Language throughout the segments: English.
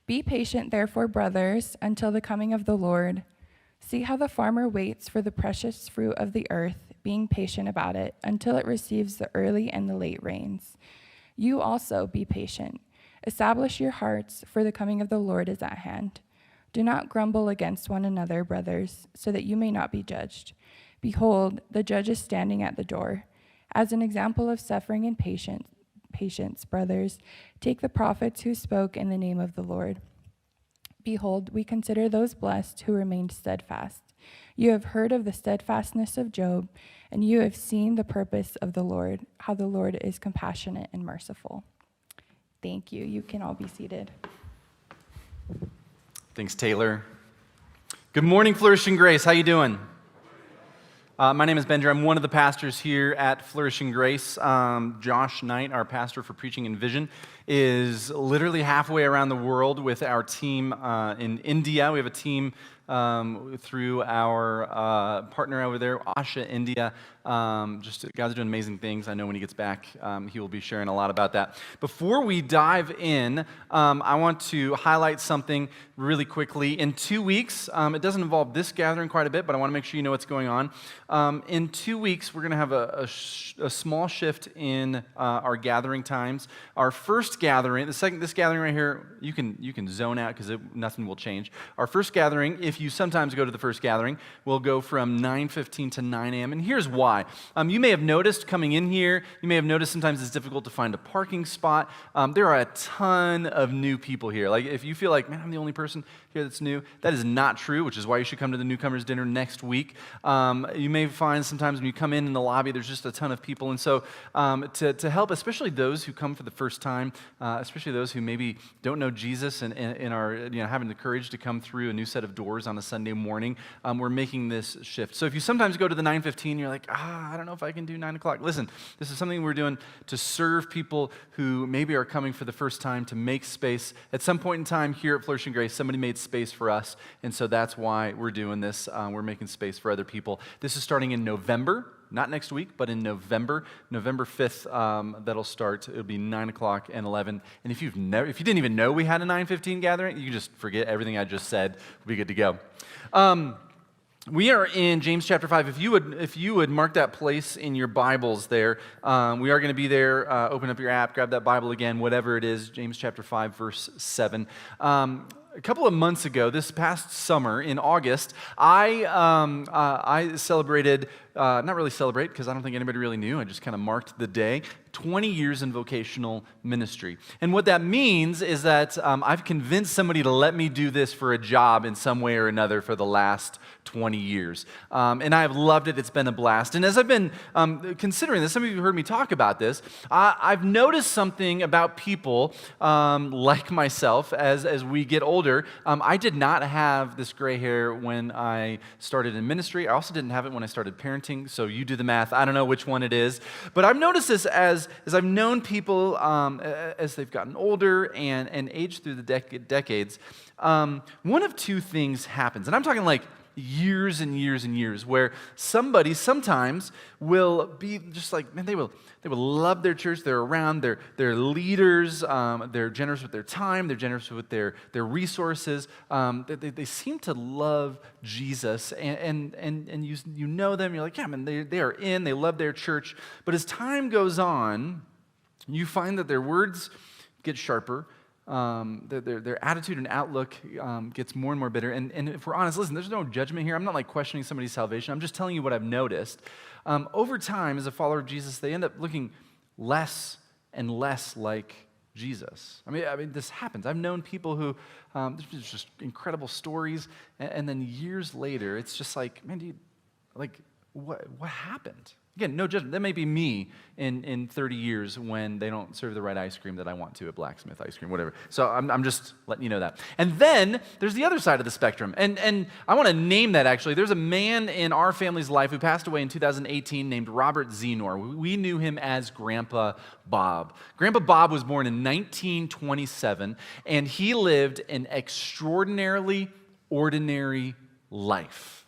Be patient, therefore, brothers, until the coming of the Lord. See how the farmer waits for the precious fruit of the earth, being patient about it, until it receives the early and the late rains. You also be patient. Establish your hearts, for the coming of the Lord is at hand. Do not grumble against one another, brothers, so that you may not be judged. Behold, the judge is standing at the door. As an example of suffering and patience, brothers, take the prophets who spoke in the name of the Lord. Behold, we consider those blessed who remained steadfast. You have heard of the steadfastness of Job, and you have seen the purpose of the Lord, how the Lord is compassionate and merciful. Thank you. You can all be seated. Thanks, Taylor. Good morning, Flourishing Grace. How you doing? My name is Benjer. I'm one of the pastors here at Flourishing Grace. Josh Knight, our pastor for Preaching and Vision, is literally halfway around the world with our team in India. We have a team through our partner over there, Asha India. God's doing amazing things. I know when he gets back, he will be sharing a lot about that. Before we dive in, I want to highlight something really quickly. In 2 weeks, it doesn't involve this gathering quite a bit, but I want to make sure you know what's going on. In 2 weeks, we're going to have a small shift in our gathering times. Our first gathering, this gathering right here, you can zone out because nothing will change. Our first gathering, if you sometimes go to the first gathering, will go from 9:15 to 9 a.m. And here's why. You may have noticed coming in here, you may have noticed sometimes it's difficult to find a parking spot. There are a ton of new people here. Like if you feel like, man, I'm the only person here that's new, that is not true, which is why you should come to the newcomers dinner next week. You may find sometimes when you come in the lobby, there's just a ton of people. And so to help, especially those who come for the first time, especially those who maybe don't know Jesus and are having the courage to come through a new set of doors on a Sunday morning, we're making this shift. So if you sometimes go to the 9:15, you're like, I don't know if I can do 9 o'clock. Listen, this is something we're doing to serve people who maybe are coming for the first time, to make space. At some point in time here at Flourishing Grace, somebody made space for us, and so that's why we're doing this. We're making space for other people. This is starting in November. Not next week, but in November 5th, that'll start. It'll be 9 o'clock and 11. And if you didn't even know we had a 9:15 gathering, you can just forget everything I just said. We'll be good to go. We are in James chapter 5. If you would mark that place in your Bibles there, we are going to be there. Open up your app, grab that Bible again, whatever it is, James chapter 5, verse 7. A couple of months ago, this past summer in August, I celebrated, not really celebrate because I don't think anybody really knew, I just kind of marked the day, 20 years in vocational ministry. And what that means is that I've convinced somebody to let me do this for a job in some way or another for the last 20 years. And I have loved it. It's been a blast. And as I've been considering this, some of you have heard me talk about this, I've noticed something about people like myself as we get older. I did not have this gray hair when I started in ministry. I also didn't have it when I started parenting, so you do the math. I don't know which one it is. But I've noticed this as I've known people as they've gotten older and aged through the decades. One of two things happens, and I'm talking like years and years and years, where somebody sometimes will be just like, man, they will love their church, they're around, they're leaders, they're generous with their time, they're generous with their resources, they seem to love Jesus, and you know them, you're like, yeah, man, they are in, they love their church, but as time goes on, you find that their words get sharper, their attitude and outlook gets more and more bitter. And if we're honest, listen, there's no judgment here. I'm not like questioning somebody's salvation. I'm just telling you what I've noticed. Over time, as a follower of Jesus, they end up looking less and less like Jesus. I mean, this happens. I've known people who, there's just incredible stories, and then years later, it's just like, man, what happened? Again, no judgment. That may be me in 30 years when they don't serve the right ice cream that I want to at Blacksmith Ice Cream, whatever. So I'm just letting you know that. And then there's the other side of the spectrum. And I want to name that, actually. There's a man in our family's life who passed away in 2018 named Robert Zenor. We knew him as Grandpa Bob. Grandpa Bob was born in 1927, and he lived an extraordinarily ordinary life.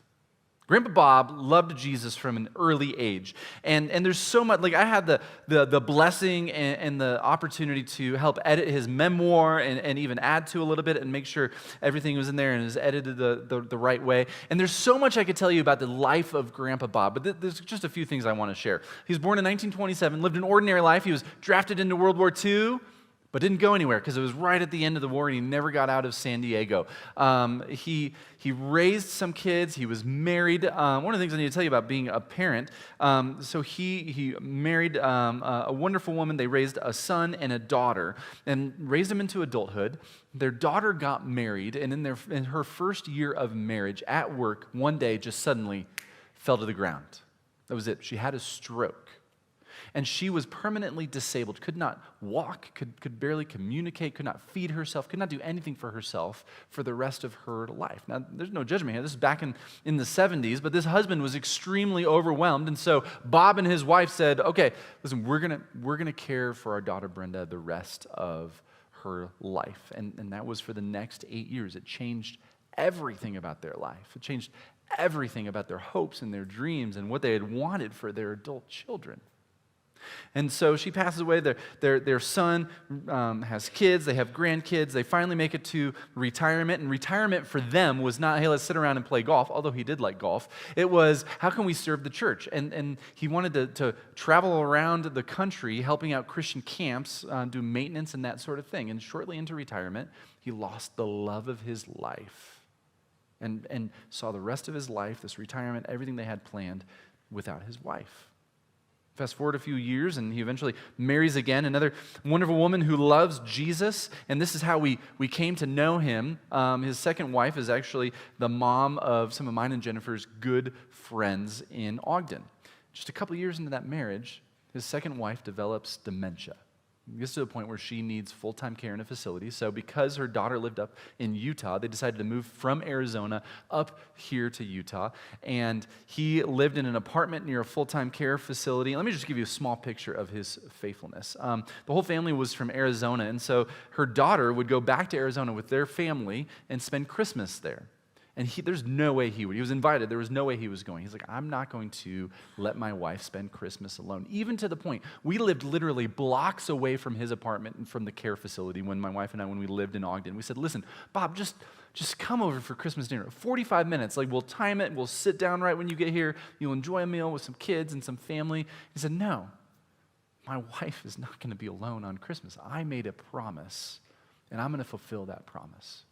Grandpa Bob loved Jesus from an early age. And there's so much, like I had the blessing and the opportunity to help edit his memoir and even add to a little bit and make sure everything was in there and is edited the right way. And there's so much I could tell you about the life of Grandpa Bob, but there's just a few things I want to share. He was born in 1927, lived an ordinary life. He was drafted into World War II, but didn't go anywhere because it was right at the end of the war and he never got out of San Diego. He raised some kids. He was married. One of the things I need to tell you about being a parent, so he married a wonderful woman. They raised a son and a daughter and raised them into adulthood. Their daughter got married, and in her first year of marriage at work, one day just suddenly fell to the ground. That was it. She had a stroke. And she was permanently disabled, could not walk, could barely communicate, could not feed herself, could not do anything for herself for the rest of her life. Now, there's no judgment here. This is back in the 70s, but this husband was extremely overwhelmed. And so Bob and his wife said, okay, listen, we're gonna care for our daughter Brenda the rest of her life. And that was for the next 8 years. It changed everything about their life. It changed everything about their hopes and their dreams and what they had wanted for their adult children. And so she passes away. Their son has kids. They have grandkids. They finally make it to retirement. And retirement for them was not, hey, let's sit around and play golf, although he did like golf. It was, how can we serve the church? And he wanted to travel around the country helping out Christian camps, do maintenance and that sort of thing. And shortly into retirement, he lost the love of his life and saw the rest of his life, this retirement, everything they had planned, without his wife. Fast forward a few years, and he eventually marries again, another wonderful woman who loves Jesus, and this is how we came to know him. His second wife is actually the mom of some of mine and Jennifer's good friends in Ogden. Just a couple years into that marriage, his second wife develops dementia. It gets to the point where she needs full-time care in a facility. So because her daughter lived up in Utah, they decided to move from Arizona up here to Utah. And he lived in an apartment near a full-time care facility. Let me just give you a small picture of his faithfulness. The whole family was from Arizona, and so her daughter would go back to Arizona with their family and spend Christmas there. And there's no way he would. He was invited. There was no way he was going. He's like, I'm not going to let my wife spend Christmas alone. Even to the point, we lived literally blocks away from his apartment and from the care facility when my wife and I, when we lived in Ogden. We said, listen, Bob, just come over for Christmas dinner. 45 minutes. Like, we'll time it. We'll sit down right when you get here. You'll enjoy a meal with some kids and some family. He said, no, my wife is not going to be alone on Christmas. I made a promise, and I'm going to fulfill that promise.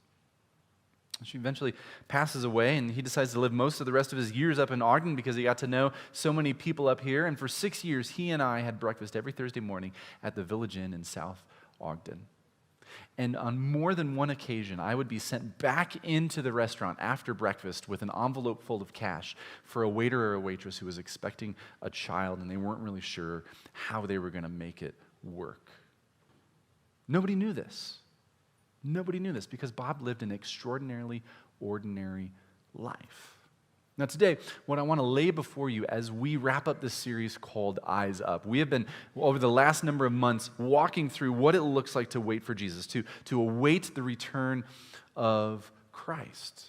She eventually passes away, and he decides to live most of the rest of his years up in Ogden because he got to know so many people up here. And for 6 years, he and I had breakfast every Thursday morning at the Village Inn in South Ogden. And on more than one occasion, I would be sent back into the restaurant after breakfast with an envelope full of cash for a waiter or a waitress who was expecting a child, and they weren't really sure how they were going to make it work. Nobody knew this. Nobody knew this because Bob lived an extraordinarily ordinary life. Now today, what I want to lay before you as we wrap up this series called Eyes Up, we have been, over the last number of months, walking through what it looks like to wait for Jesus, to await the return of Christ,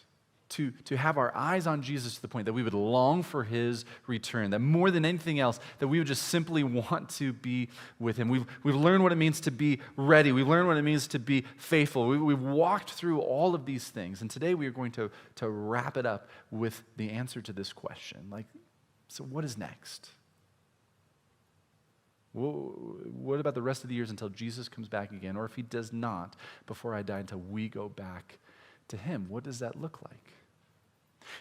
to have our eyes on Jesus to the point that we would long for his return, that more than anything else, that we would just simply want to be with him. We've learned what it means to be ready. We've learned what it means to be faithful. We've walked through all of these things, and today we are going to wrap it up with the answer to this question. So what is next? What about the rest of the years until Jesus comes back again, or if he does not, before I die, until we go back to him? What does that look like?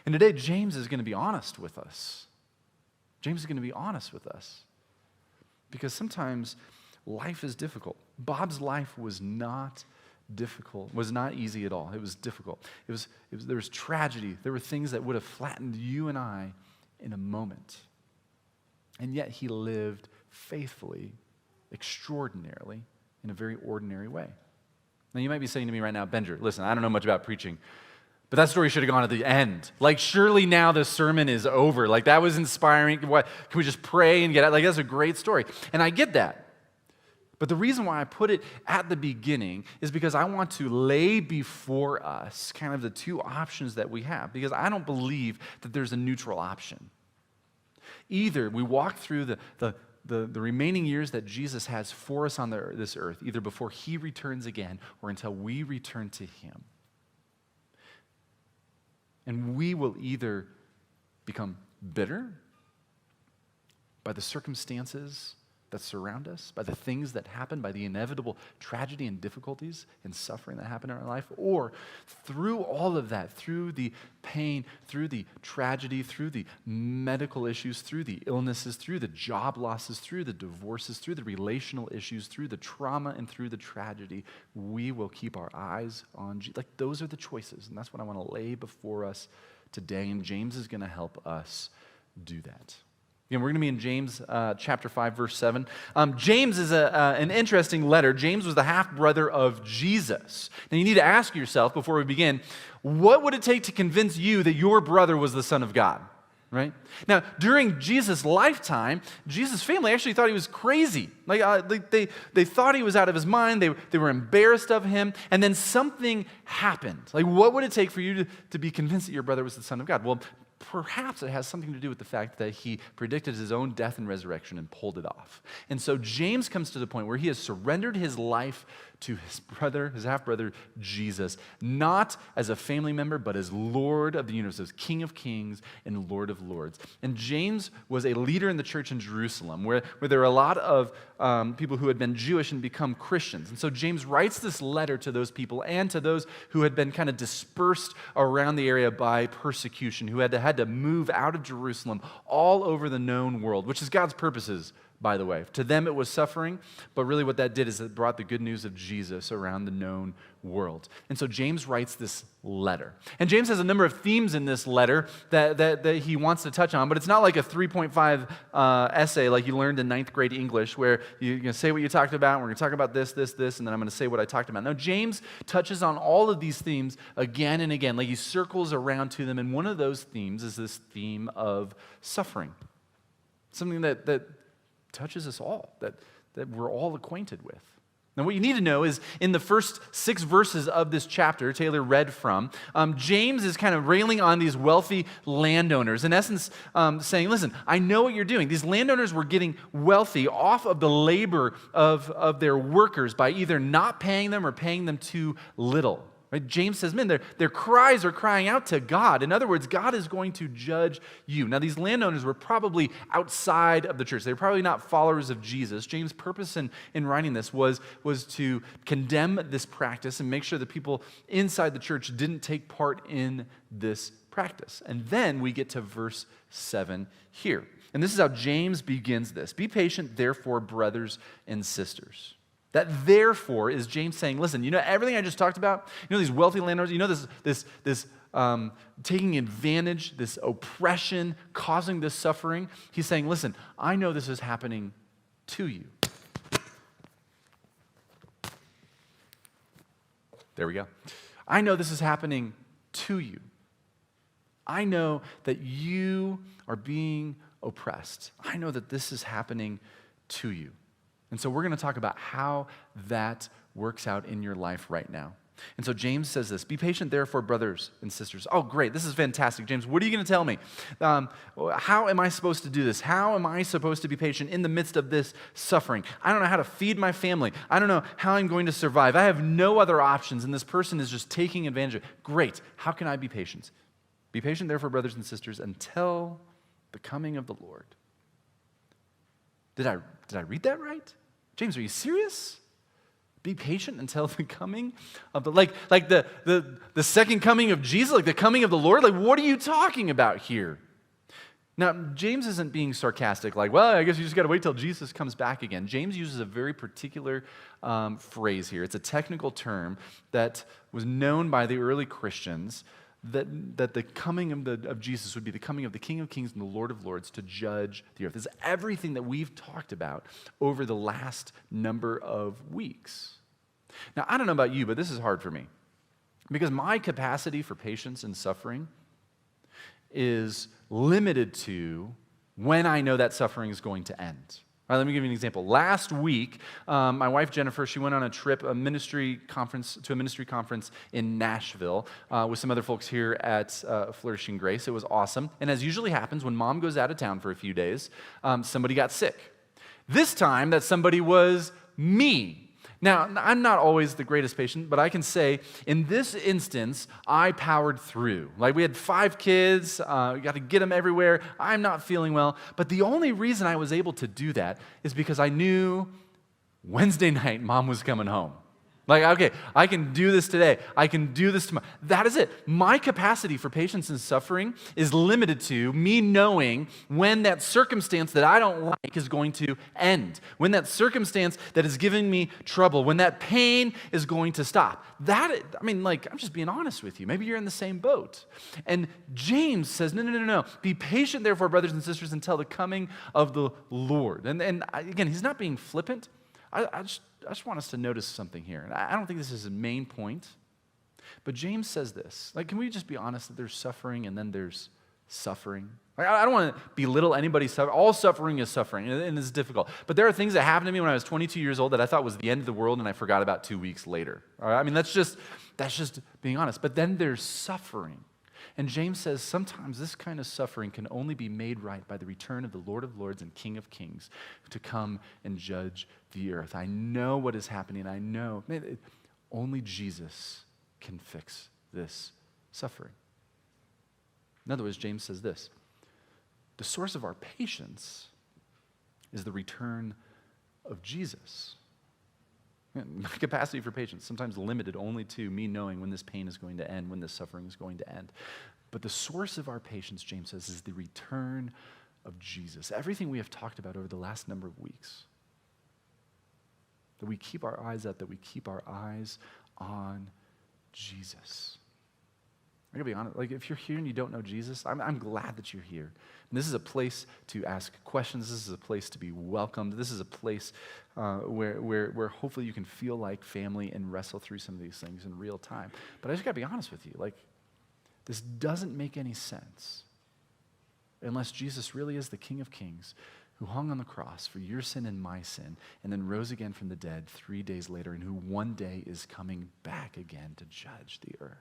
And today, James is going to be honest with us. James is going to be honest with us. Because sometimes life is difficult. Bob's life was not difficult, was not easy at all. It was difficult. There was tragedy. There were things that would have flattened you and I in a moment. And yet he lived faithfully, extraordinarily, in a very ordinary way. Now, you might be saying to me right now, Benjer, listen, I don't know much about preaching, but that story should have gone at the end. Surely now the sermon is over. That was inspiring. What, can we just pray and get out? That's a great story. And I get that. But the reason why I put it at the beginning is because I want to lay before us kind of the two options that we have, because I don't believe that there's a neutral option. Either we walk through the remaining years that Jesus has for us on this earth, either before he returns again or until we return to him. And we will either become bitter by the circumstances that surround us, by the things that happen, by the inevitable tragedy and difficulties and suffering that happen in our life, or through all of that, through the pain, through the tragedy, through the medical issues, through the illnesses, through the job losses, through the divorces, through the relational issues, through the trauma and through the tragedy, we will keep our eyes on Jesus. Like, those are the choices, and that's what I want to lay before us today, and James is going to help us do that. Again, we're going to be in James chapter 5, verse 7. James is an interesting letter. James was the half-brother of Jesus. Now, you need to ask yourself before we begin, what would it take to convince you that your brother was the Son of God? Right? Now, during Jesus' lifetime, Jesus' family actually thought he was crazy. They thought he was out of his mind. They were embarrassed of him. And then something happened. Like, what would it take for you to be convinced that your brother was the Son of God? Well, perhaps it has something to do with the fact that he predicted his own death and resurrection and pulled it off. And so James comes to the point where he has surrendered his life to his brother, his half-brother, Jesus, not as a family member, but as Lord of the universe, as King of kings and Lord of lords. And James was a leader in the church in Jerusalem, where there were a lot of people who had been Jewish and become Christians. And so James writes this letter to those people and to those who had been kind of dispersed around the area by persecution, who had to move out of Jerusalem all over the known world, which is God's purposes, by the way. To them it was suffering, but really what that did is it brought the good news of Jesus around the known world. And so James writes this letter. And James has a number of themes in this letter that he wants to touch on, but it's not like a 3.5 essay like you learned in 9th grade English, where you're going to say what you talked about, and we're going to talk about this, and then I'm going to say what I talked about. No, James touches on all of these themes again and again, like he circles around to them, and one of those themes is this theme of suffering. Something that touches us all, that we're all acquainted with. Now, what you need to know is in the first 6 verses of this chapter, Taylor read from, James is kind of railing on these wealthy landowners, in essence saying, listen, I know what you're doing. These landowners were getting wealthy off of the labor of their workers by either not paying them or paying them too little. Right? James says, man, their cries are crying out to God. In other words, God is going to judge you. Now, these landowners were probably outside of the church. They were probably not followers of Jesus. James' purpose in writing this was to condemn this practice and make sure that people inside the church didn't take part in this practice. And then we get to verse 7 here. And this is how James begins this. Be patient, therefore, brothers and sisters. That therefore is James saying, listen, you know everything I just talked about? You know these wealthy landowners? You know this taking advantage, this oppression, causing this suffering? He's saying, listen, I know this is happening to you. There we go. I know this is happening to you. I know that you are being oppressed. I know that this is happening to you. And so we're going to talk about how that works out in your life right now. And so James says this, be patient therefore, brothers and sisters. Oh, great, this is fantastic. James, what are you going to tell me? How am I supposed to do this? How am I supposed to be patient in the midst of this suffering? I don't know how to feed my family. I don't know how I'm going to survive. I have no other options, and this person is just taking advantage of it. Great, how can I be patient? Be patient therefore, brothers and sisters, until the coming of the Lord. Did I read that right? James, are you serious? Be patient until the coming of the, like the second coming of Jesus, like the coming of the Lord? Like, what are you talking about here? Now, James isn't being sarcastic, like, well, I guess you just got to wait till Jesus comes back again. James uses a very particular phrase here. It's a technical term that was known by the early Christians, that the coming of Jesus would be the coming of the King of Kings and the Lord of Lords to judge the earth. This is everything that we've talked about over the last number of weeks. Now, I don't know about you, but this is hard for me, because my capacity for patience and suffering is limited to when I know that suffering is going to end. All right, let me give you an example. Last week, my wife Jennifer, she went on a trip, to a ministry conference in Nashville with some other folks here at Flourishing Grace. It was awesome. And as usually happens, when mom goes out of town for a few days, somebody got sick. This time, that somebody was me. Now, I'm not always the greatest patient, but I can say in this instance, I powered through. Like, we had 5 kids, we got to get them everywhere. I'm not feeling well. But the only reason I was able to do that is because I knew Wednesday night mom was coming home. Like, okay, I can do this today. I can do this tomorrow. That is it. My capacity for patience and suffering is limited to me knowing when that circumstance that I don't like is going to end, when that circumstance that is giving me trouble, when that pain is going to stop. I'm just being honest with you. Maybe you're in the same boat. And James says, no. Be patient, therefore, brothers and sisters, until the coming of the Lord. And again, he's not being flippant. I just want us to notice something here. And I don't think this is a main point, but James says this. Like, can we just be honest that there's suffering and then there's suffering? Like, I don't want to belittle anybody's suffering. All suffering is suffering, and it's difficult. But there are things that happened to me when I was 22 years old that I thought was the end of the world, and I forgot about 2 weeks later. All right? I mean, that's just being honest. But then there's suffering. And James says sometimes this kind of suffering can only be made right by the return of the Lord of Lords and King of Kings to come and judge the earth. I know what is happening. I know. Only Jesus can fix this suffering. In other words, James says this: the source of our patience is the return of Jesus. My capacity for patience, sometimes limited only to me knowing when this pain is going to end, when this suffering is going to end. But the source of our patience, James says, is the return of Jesus. Everything we have talked about over the last number of weeks, that we keep our eyes up, that we keep our eyes on Jesus. I gotta be honest, like, if you're here and you don't know Jesus, I'm glad that you're here. And this is a place to ask questions. This is a place to be welcomed. This is a place where hopefully you can feel like family and wrestle through some of these things in real time. But I just gotta be honest with you, like, this doesn't make any sense unless Jesus really is the King of Kings who hung on the cross for your sin and my sin, and then rose again from the dead 3 days later, and who one day is coming back again to judge the earth.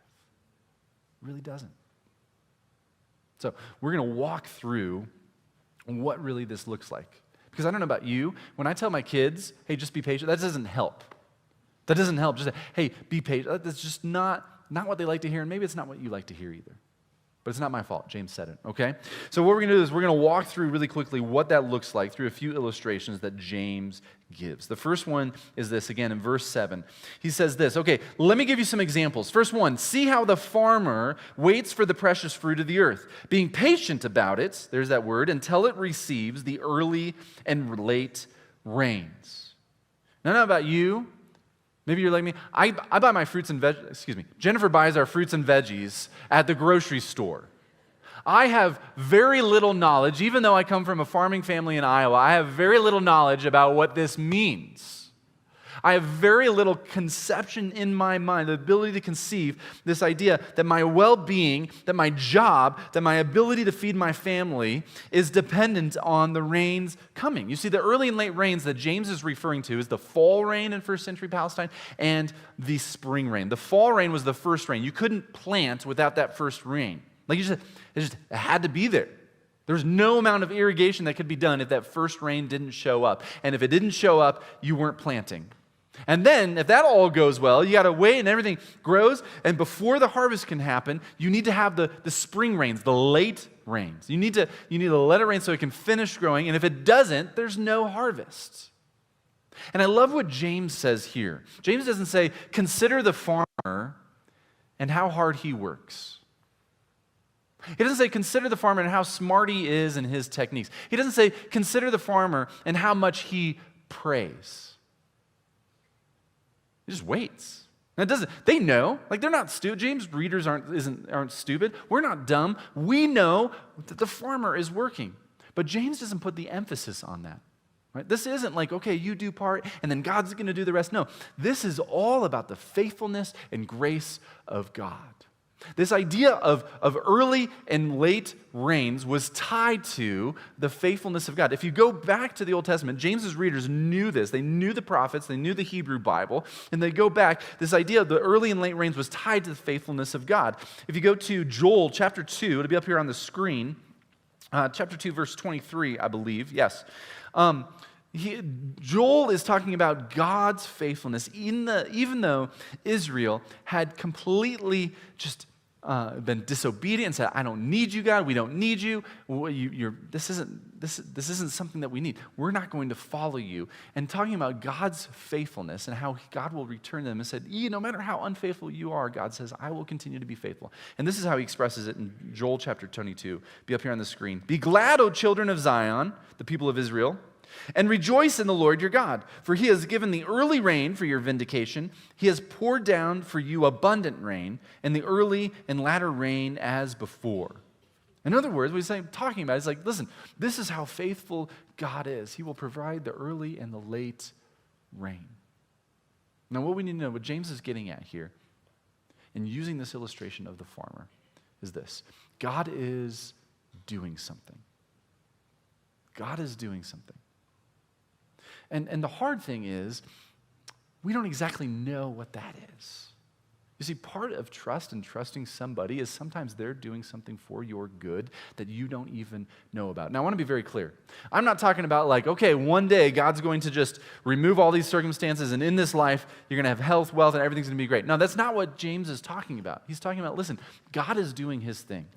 Really doesn't. So we're going to walk through what really this looks like. Because I don't know about you, when I tell my kids, hey, just be patient, that doesn't help. That doesn't help. Just say, hey, be patient. That's just not what they like to hear, and maybe it's not what you like to hear either. But it's not my fault. James said it, okay? So what we're going to do is we're going to walk through really quickly what that looks like through a few illustrations that James gives. The first one is this, again, in verse 7. He says this, okay, let me give you some examples. First one, see how the farmer waits for the precious fruit of the earth, being patient about it, there's that word, until it receives the early and late rains. Now, I don't know about you. Maybe you're like me. I buy my fruits and Jennifer buys our fruits and veggies at the grocery store. I have very little knowledge, even though I come from a farming family in Iowa, I have very little knowledge about what this means. I have very little conception in my mind, the ability to conceive this idea that my well-being, that my job, that my ability to feed my family is dependent on the rains coming. You see, the early and late rains that James is referring to is the fall rain in first century Palestine and the spring rain. The fall rain was the first rain. You couldn't plant without that first rain. Like, it had to be there. There was no amount of irrigation that could be done if that first rain didn't show up. And if it didn't show up, you weren't planting. And then, if that all goes well, you got to wait and everything grows. And before the harvest can happen, you need to have the spring rains, the late rains. You need to let it rain so it can finish growing. And if it doesn't, there's no harvest. And I love what James says here. James doesn't say, consider the farmer and how hard he works. He doesn't say, consider the farmer and how smart he is in his techniques. He doesn't say, consider the farmer and how much he prays. He just waits. They know, like, they're not stupid. James readers aren't stupid. We're not dumb. We know that the farmer is working. But James doesn't put the emphasis on that. Right? This isn't like, okay, you do part and then God's going to do the rest. No, this is all about the faithfulness and grace of God. This idea of early and late rains was tied to the faithfulness of God. If you go back to the Old Testament, James's readers knew this. They knew the prophets, they knew the Hebrew Bible, and they go back, this idea of the early and late rains was tied to the faithfulness of God. If you go to Joel chapter 2, it'll be up here on the screen, chapter 2, verse 23, I believe, yes. Joel is talking about God's faithfulness, even though Israel had completely just been disobedient and said, I don't need you, God, we don't need you. This isn't something that we need. We're not going to follow you. And talking about God's faithfulness and how God will return them and said, no matter how unfaithful you are, God says, I will continue to be faithful. And this is how he expresses it in Joel chapter 22. Be up here on the screen. Be glad, O children of Zion, the people of Israel, and rejoice in the Lord your God, for he has given the early rain for your vindication. He has poured down for you abundant rain, and the early and latter rain as before. In other words, what he's talking about is like, listen, this is how faithful God is. He will provide the early and the late rain. Now, what we need to know, what James is getting at here, in using this illustration of the farmer, is this. God is doing something. God is doing something. And the hard thing is, we don't exactly know what that is. You see, part of trust and trusting somebody is sometimes they're doing something for your good that you don't even know about. Now, I want to be very clear. I'm not talking about like, okay, one day God's going to just remove all these circumstances and in this life you're going to have health, wealth, and everything's going to be great. No, that's not what James is talking about. He's talking about, listen, God is doing his thing.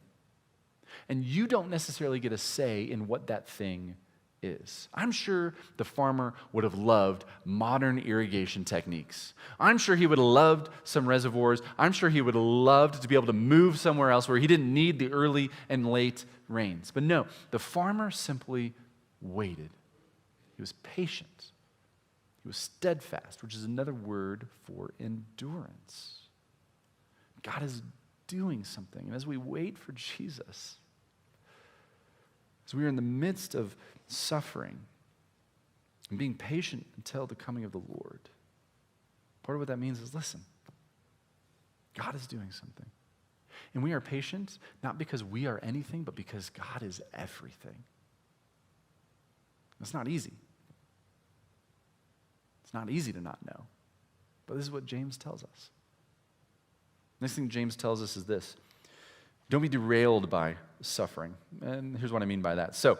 And you don't necessarily get a say in what that thing is. I'm sure the farmer would have loved modern irrigation techniques. I'm sure he would have loved some reservoirs. I'm sure he would have loved to be able to move somewhere else where he didn't need the early and late rains. But no, the farmer simply waited. He was patient. He was steadfast, which is another word for endurance. God is doing something. And as we wait for Jesus, as we are in the midst of suffering and being patient until the coming of the Lord, part of what that means is, listen, God is doing something. And we are patient not because we are anything, but because God is everything. It's not easy. It's not easy to not know. But this is what James tells us. Next thing James tells us is this. Don't be derailed by suffering. And here's what I mean by that. So,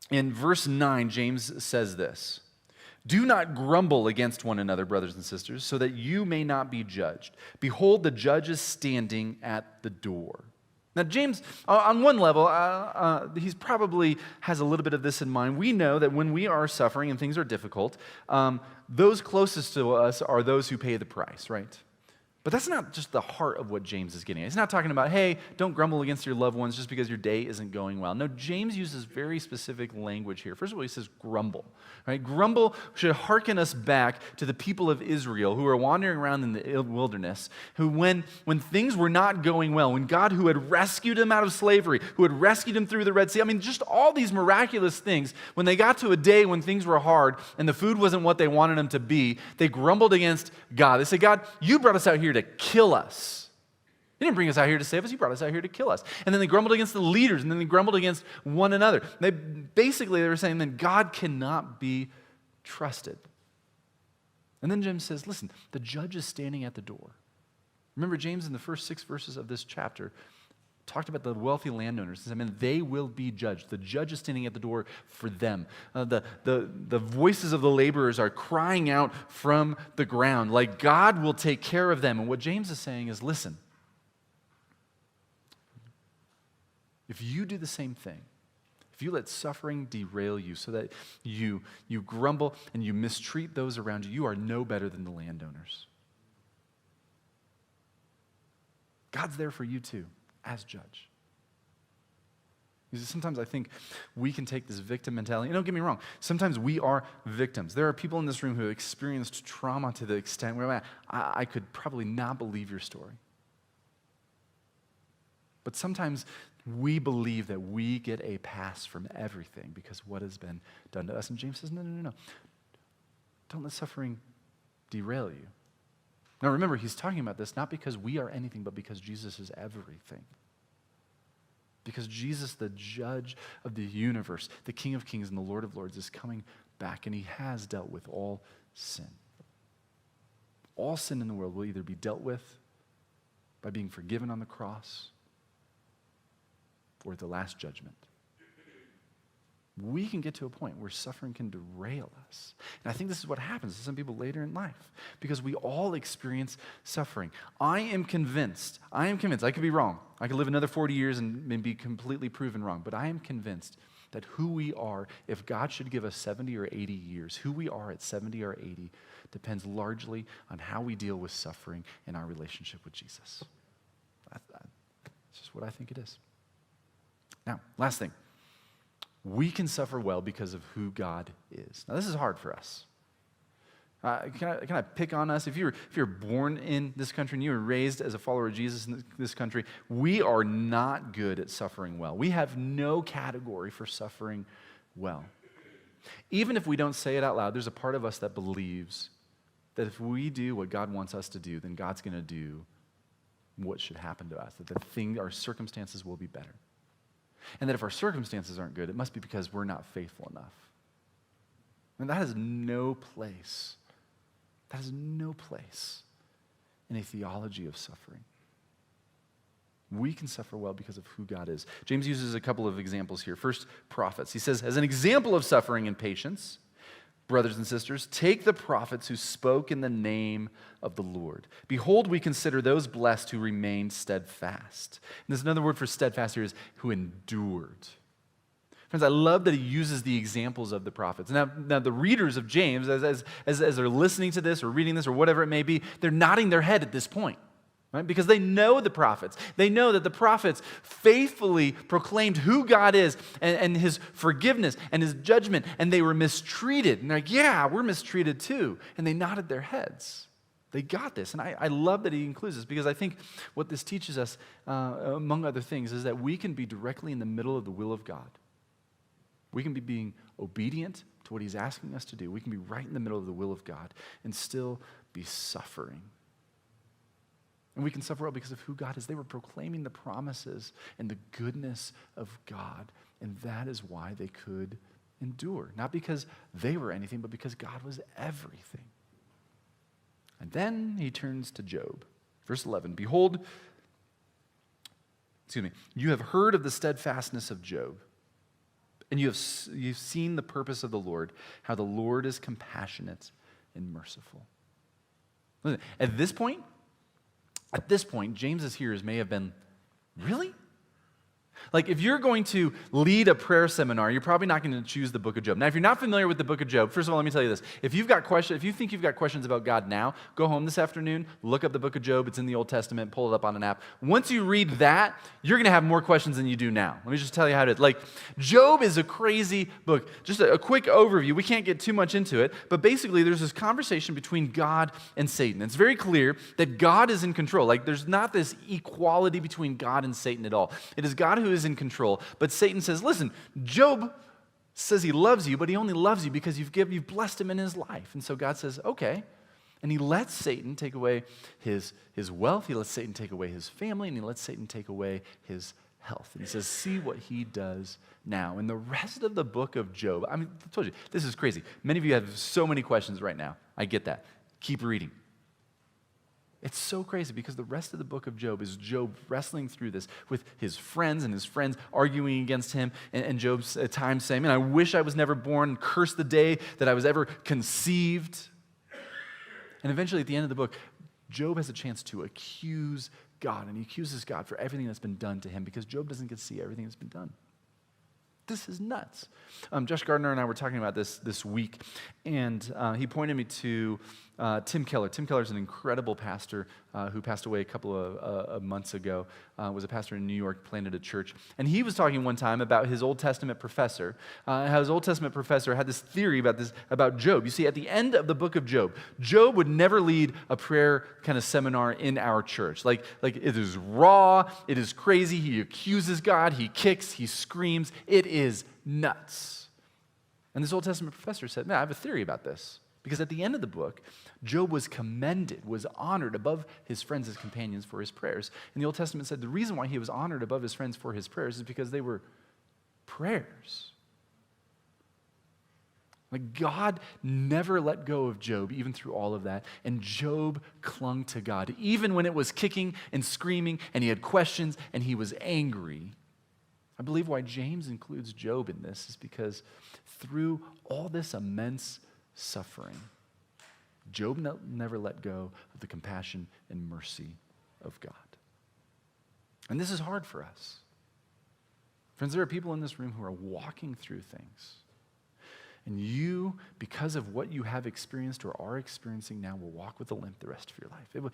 in verse 9, James says this. Do not grumble against one another, brothers and sisters, so that you may not be judged. Behold, the judge is standing at the door. Now, James, on one level, he probably has a little bit of this in mind. We know that when we are suffering and things are difficult, those closest to us are those who pay the price, right? But that's not just the heart of what James is getting at. He's not talking about, hey, don't grumble against your loved ones just because your day isn't going well. No, James uses very specific language here. First of all, he says grumble. Right? Grumble should hearken us back to the people of Israel who were wandering around in the wilderness, who when things were not going well, when God who had rescued them out of slavery, who had rescued them through the Red Sea, I mean, just all these miraculous things, when they got to a day when things were hard and the food wasn't what they wanted them to be, they grumbled against God. They said, God, you brought us out here to kill us. You didn't bring us out here to save us. You brought us out here to kill us. And then they grumbled against the leaders, and then they grumbled against one another. They were saying that God cannot be trusted. And then James says, listen, the judge is standing at the door. Remember, James in the first 6 verses of this chapter talked about the wealthy landowners. I mean, they will be judged. The judge is standing at the door for them. The voices of the laborers are crying out from the ground, like God will take care of them. And what James is saying is, listen, if you do the same thing, if you let suffering derail you so that you grumble and you mistreat those around you, you are no better than the landowners. God's there for you too, as judge. Because sometimes I think we can take this victim mentality. Don't get me wrong. Sometimes we are victims. There are people in this room who have experienced trauma to the extent where I could probably not believe your story. But sometimes we believe that we get a pass from everything because what has been done to us. And James says, no. Don't let suffering derail you. Now remember, he's talking about this not because we are anything, but because Jesus is everything. Because Jesus, the judge of the universe, the King of Kings and the Lord of Lords, is coming back, and he has dealt with all sin. All sin in the world will either be dealt with by being forgiven on the cross or at the last judgment. We can get to a point where suffering can derail us. And I think this is what happens to some people later in life, because we all experience suffering. I am convinced, I could be wrong. I could live another 40 years and be completely proven wrong, but I am convinced that who we are, if God should give us 70 or 80 years, who we are at 70 or 80 depends largely on how we deal with suffering in our relationship with Jesus. That's just what I think it is. Now, last thing. We can suffer well because of who God is. Now, this is hard for us. Can I pick on us? If you're born in this country and you were raised as a follower of Jesus in this country, we are not good at suffering well. We have no category for suffering well. Even if we don't say it out loud, there's a part of us that believes that if we do what God wants us to do, then God's going to do what should happen to us, that our circumstances will be better. And that if our circumstances aren't good, it must be because we're not faithful enough. And that has no place. That has no place in a theology of suffering. We can suffer well because of who God is. James uses a couple of examples here. First, prophets. He says, as an example of suffering and patience, brothers and sisters, take the prophets who spoke in the name of the Lord. Behold, we consider those blessed who remained steadfast. And there's another word for steadfast here is who endured. Friends, I love that he uses the examples of the prophets. Now the readers of James, as they're listening to this or reading this or whatever it may be, they're nodding their head at this point. Right? Because they know the prophets. They know that the prophets faithfully proclaimed who God is and his forgiveness and his judgment, and they were mistreated. And they're like, yeah, we're mistreated too. And they nodded their heads. They got this. And I love that he includes this, because I think what this teaches us, among other things, is that we can be directly in the middle of the will of God. We can be being obedient to what he's asking us to do. We can be right in the middle of the will of God and still be suffering. And we can suffer well because of who God is. They were proclaiming the promises and the goodness of God, and that is why they could endure. Not because they were anything, but because God was everything. And then he turns to Job. Verse 11, behold, you have heard of the steadfastness of Job, and you've seen the purpose of the Lord, how the Lord is compassionate and merciful. Listen, at this point, James's hearers may have been, really? Like, if you're going to lead a prayer seminar, you're probably not going to choose the book of Job. Now, if you're not familiar with the book of Job, first of all, let me tell you this. If you think you've got questions about God now, go home this afternoon, look up the book of Job. It's in the Old Testament. Pull it up on an app. Once you read that, you're going to have more questions than you do now. Let me just tell you how it is. Like, Job is a crazy book. Just a quick overview. We can't get too much into it, but basically there's this conversation between God and Satan. It's very clear that God is in control. Like, there's not this equality between God and Satan at all. It is God who is in control. But Satan says, listen, Job says he loves you, but he only loves you because you've blessed him in his life. And so God says, okay. And he lets Satan take away his wealth. He lets Satan take away his family, and he lets Satan take away his health. And he says, see what he does now. And the rest of the book of Job, I told you, this is crazy. Many of you have so many questions right now. I get that. Keep reading. It's so crazy because the rest of the book of Job is Job wrestling through this with his friends, and his friends arguing against him, and Job's at times saying, man, I wish I was never born, curse the day that I was ever conceived. And eventually at the end of the book, Job has a chance to accuse God, and he accuses God for everything that's been done to him because Job doesn't get to see everything that's been done. This is nuts. Josh Gardner and I were talking about this week, and he pointed me to Tim Keller. Tim Keller is an incredible pastor who passed away a couple of months ago, was a pastor in New York, planted a church. And he was talking one time about his Old Testament professor, how his Old Testament professor had this theory about Job. You see, at the end of the book of Job, Job would never lead a prayer kind of seminar in our church. Like it is raw, it is crazy, he accuses God, he kicks, he screams, it is nuts. And this Old Testament professor said, man, I have a theory about this. Because at the end of the book, Job was commended, was honored above his friends, his companions, for his prayers. And the Old Testament said the reason why he was honored above his friends for his prayers is because they were prayers. Like, God never let go of Job, even through all of that. And Job clung to God, even when it was kicking and screaming, and he had questions, and he was angry. I believe why James includes Job in this is because through all this immense suffering, Job never let go of the compassion and mercy of God. And this is hard for us. Friends, there are people in this room who are walking through things. And you, because of what you have experienced or are experiencing now, will walk with a limp the rest of your life.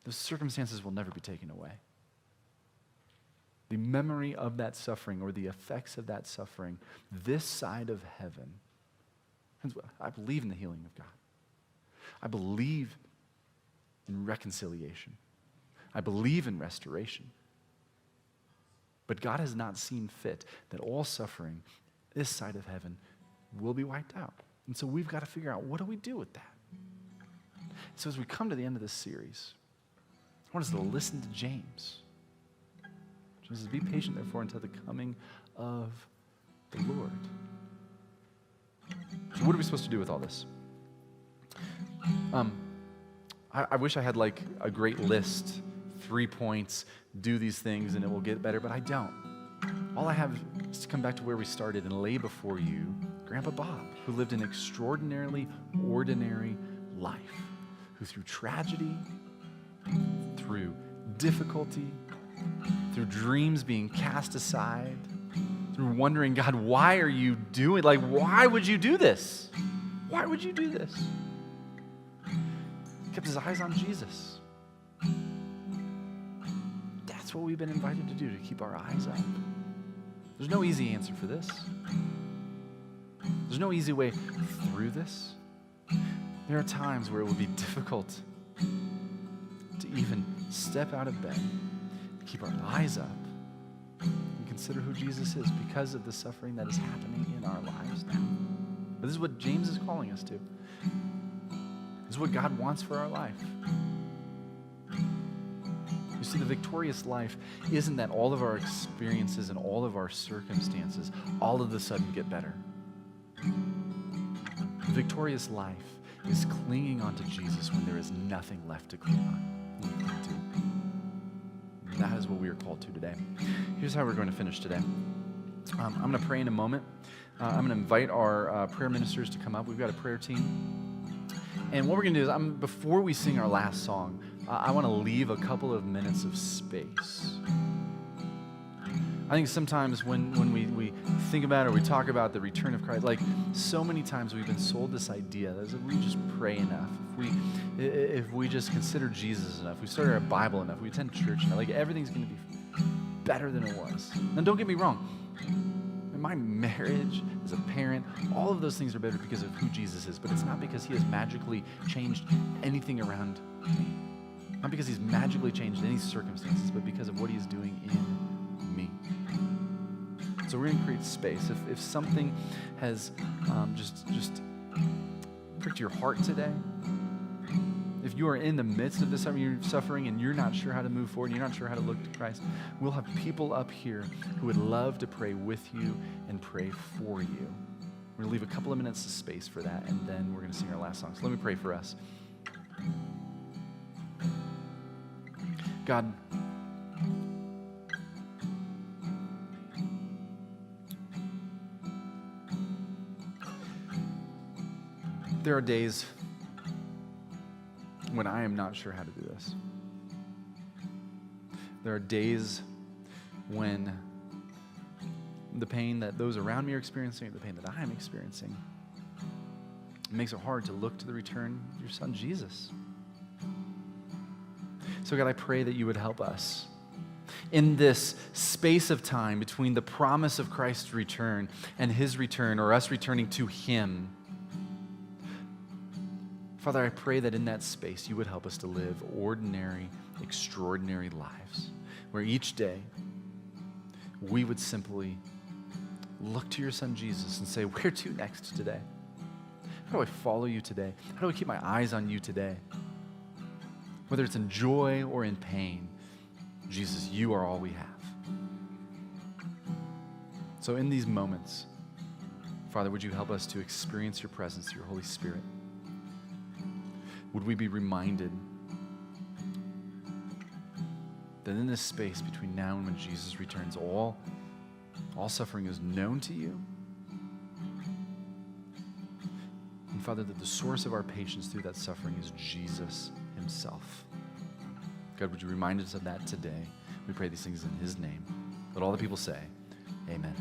The circumstances will never be taken away. The memory of that suffering or the effects of that suffering, this side of heaven, friends, I believe in the healing of God. I believe in reconciliation. I believe in restoration. But God has not seen fit that all suffering, this side of heaven, will be wiped out. And so we've got to figure out, what do we do with that? So as we come to the end of this series, I want us to listen to James. James says, be patient, therefore, until the coming of the Lord. So what are we supposed to do with all this? I wish I had like a great list, 3 points, do these things and it will get better, but I don't. All I have is to come back to where we started and lay before you Grandpa Bob, who lived an extraordinarily ordinary life, who through tragedy, through difficulty, through dreams being cast aside, through wondering, God, why are you doing, like, why would you do this? Why would you do this? He kept his eyes on Jesus. That's what we've been invited to do, to keep our eyes up. There's no easy answer for this. There's no easy way through this. There are times where it will be difficult to even step out of bed, keep our eyes up, and consider who Jesus is because of the suffering that is happening in our lives now. But this is what James is calling us to. This is what God wants for our life. You see, the victorious life isn't that all of our experiences and all of our circumstances all of a sudden get better. The victorious life is clinging onto Jesus when there is nothing left to cling on. That is what we are called to today. Here's how we're going to finish today. I'm going to pray in a moment. I'm going to invite our prayer ministers to come up. We've got a prayer team. And what we're going to do is, before we sing our last song, I want to leave a couple of minutes of space. I think sometimes when we think about it or we talk about the return of Christ, like so many times we've been sold this idea that if we just pray enough, if we just consider Jesus enough, we study our Bible enough, we attend church enough, like everything's going to be better than it was. Now don't get me wrong. My marriage as a parent, all of those things are better because of who Jesus is, but it's not because he has magically changed anything around me. Not because he's magically changed any circumstances, but because of what he is doing in me. So we're going to create space. If something has just pricked your heart today, if you are in the midst of this suffering and you're not sure how to move forward, and you're not sure how to look to Christ, we'll have people up here who would love to pray with you and pray for you. We're going to leave a couple of minutes of space for that, and then we're going to sing our last song. So let me pray for us. God, there are days when I am not sure how to do this. There are days when the pain that those around me are experiencing, the pain that I am experiencing, it makes it hard to look to the return of your son, Jesus. So God, I pray that you would help us in this space of time between the promise of Christ's return and his return, or us returning to him. Father, I pray that in that space you would help us to live ordinary, extraordinary lives, where each day we would simply look to your son Jesus and say, where to next today? How do I follow you today? How do I keep my eyes on you today? Whether it's in joy or in pain, Jesus, you are all we have. So in these moments, Father, would you help us to experience your presence through your Holy Spirit? Would we be reminded that in this space between now and when Jesus returns, all suffering is known to you? And Father, that the source of our patience through that suffering is Jesus himself. God, would you remind us of that today? We pray these things in his name. Let all the people say, amen.